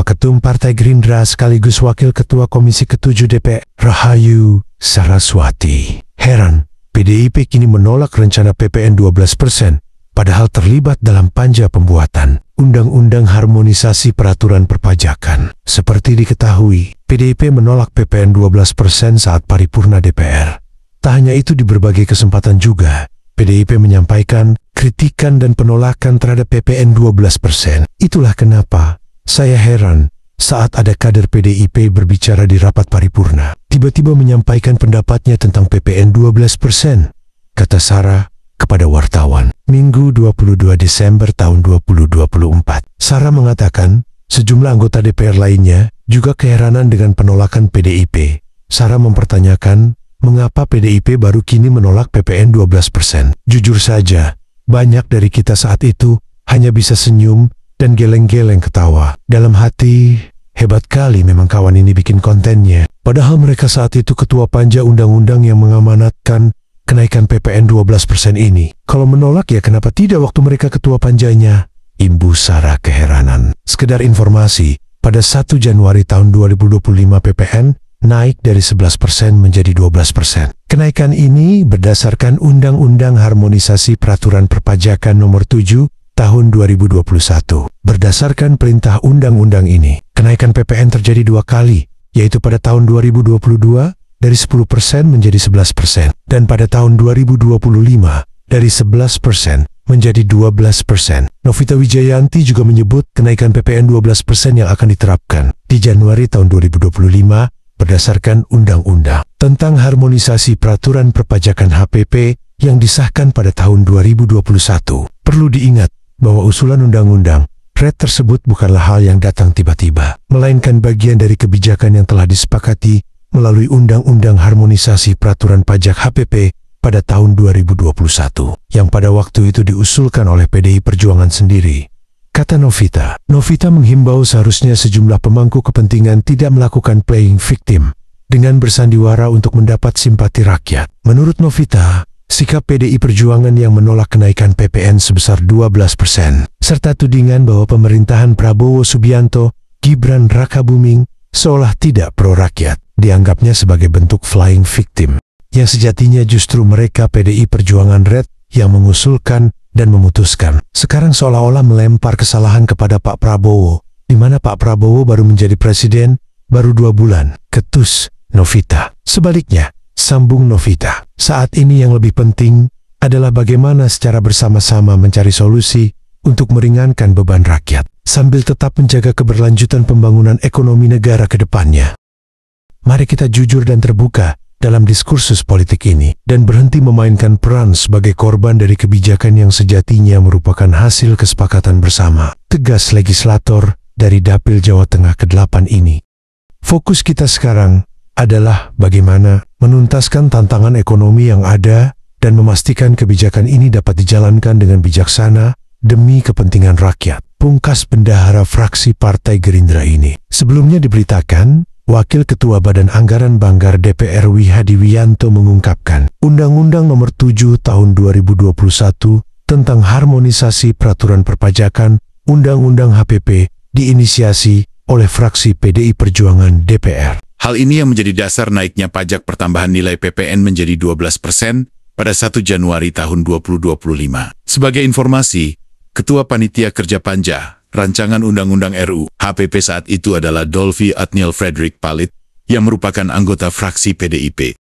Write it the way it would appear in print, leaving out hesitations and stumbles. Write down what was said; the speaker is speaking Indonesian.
Waketum Partai Gerindra sekaligus Wakil Ketua Komisi ke-7 DPR, Rahayu Saraswati, heran PDIP kini menolak rencana PPN 12%, padahal terlibat dalam panja pembuatan Undang-Undang Harmonisasi Peraturan Perpajakan. Seperti diketahui, PDIP menolak PPN 12% saat paripurna DPR. Tak hanya itu, di berbagai kesempatan juga, PDIP menyampaikan kritikan dan penolakan terhadap PPN 12%. Itulah kenapa saya heran saat ada kader PDIP berbicara di rapat paripurna, tiba-tiba menyampaikan pendapatnya tentang PPN 12%, kata Sarah kepada wartawan. Minggu 22 Desember tahun 2024. Sarah mengatakan sejumlah anggota DPR lainnya juga keheranan dengan penolakan PDIP. Sarah mempertanyakan mengapa PDIP baru kini menolak PPN 12%. Jujur saja, banyak dari kita saat itu hanya bisa senyum dan geleng-geleng ketawa. Dalam hati, hebat kali memang kawan ini bikin kontennya. Padahal mereka saat itu ketua panja undang-undang yang mengamanatkan kenaikan PPN 12% ini. Kalau menolak ya kenapa tidak waktu mereka ketua panjanya? Imbu Sarah keheranan. Sekedar informasi, pada 1 Januari tahun 2025 PPN naik dari 11% menjadi 12%. Kenaikan ini berdasarkan Undang-Undang Harmonisasi Peraturan Perpajakan Nomor 7 Tahun 2021. Berdasarkan perintah undang-undang ini, kenaikan PPN terjadi 2 kali, yaitu pada tahun 2022 dari 10% menjadi 11%, dan pada tahun 2025 dari 11% menjadi 12%. Novita Wijayanti juga menyebut kenaikan PPN 12% yang akan diterapkan di Januari tahun 2025 berdasarkan Undang-Undang tentang Harmonisasi Peraturan Perpajakan HPP yang disahkan pada tahun 2021. Perlu diingat bahwa usulan undang-undang RET tersebut bukanlah hal yang datang tiba-tiba, melainkan bagian dari kebijakan yang telah disepakati melalui Undang-Undang Harmonisasi Peraturan Pajak HPP pada tahun 2021, yang pada waktu itu diusulkan oleh PDI Perjuangan sendiri. Kata Novita menghimbau seharusnya sejumlah pemangku kepentingan tidak melakukan playing victim dengan bersandiwara untuk mendapat simpati rakyat. Menurut Novita, sikap PDI Perjuangan yang menolak kenaikan PPN sebesar 12%, serta tudingan bahwa pemerintahan Prabowo Subianto, Gibran Rakabuming seolah tidak pro-rakyat, dianggapnya sebagai bentuk flying victim, yang sejatinya justru mereka PDI Perjuangan RET yang mengusulkan dan memutuskan. Sekarang seolah-olah melempar kesalahan kepada Pak Prabowo, di mana Pak Prabowo baru menjadi presiden baru 2 bulan, ketus Novita. Sebaliknya, sambung Novita, saat ini yang lebih penting adalah bagaimana secara bersama-sama mencari solusi untuk meringankan beban rakyat, sambil tetap menjaga keberlanjutan pembangunan ekonomi negara ke depannya. Mari kita jujur dan terbuka dalam diskursus politik ini, dan berhenti memainkan peran sebagai korban dari kebijakan yang sejatinya merupakan hasil kesepakatan bersama. Tegas legislator dari Dapil Jawa Tengah ke-8 ini. Fokus kita sekarang adalah bagaimana menuntaskan tantangan ekonomi yang ada dan memastikan kebijakan ini dapat dijalankan dengan bijaksana demi kepentingan rakyat. Pungkas bendahara fraksi Partai Gerindra ini. Sebelumnya diberitakan, Wakil Ketua Badan Anggaran Banggar DPR Wihadi Wiyanto mengungkapkan, Undang-Undang Nomor 7 Tahun 2021 tentang Harmonisasi Peraturan Perpajakan Undang-Undang HPP diinisiasi oleh fraksi PDI Perjuangan DPR. Hal ini yang menjadi dasar naiknya pajak pertambahan nilai PPN menjadi 12% pada 1 Januari tahun 2025. Sebagai informasi, Ketua Panitia Kerja Panja Rancangan Undang-Undang RUU HPP saat itu adalah Dolvi Adniel Frederick Palit, yang merupakan anggota fraksi PDIP.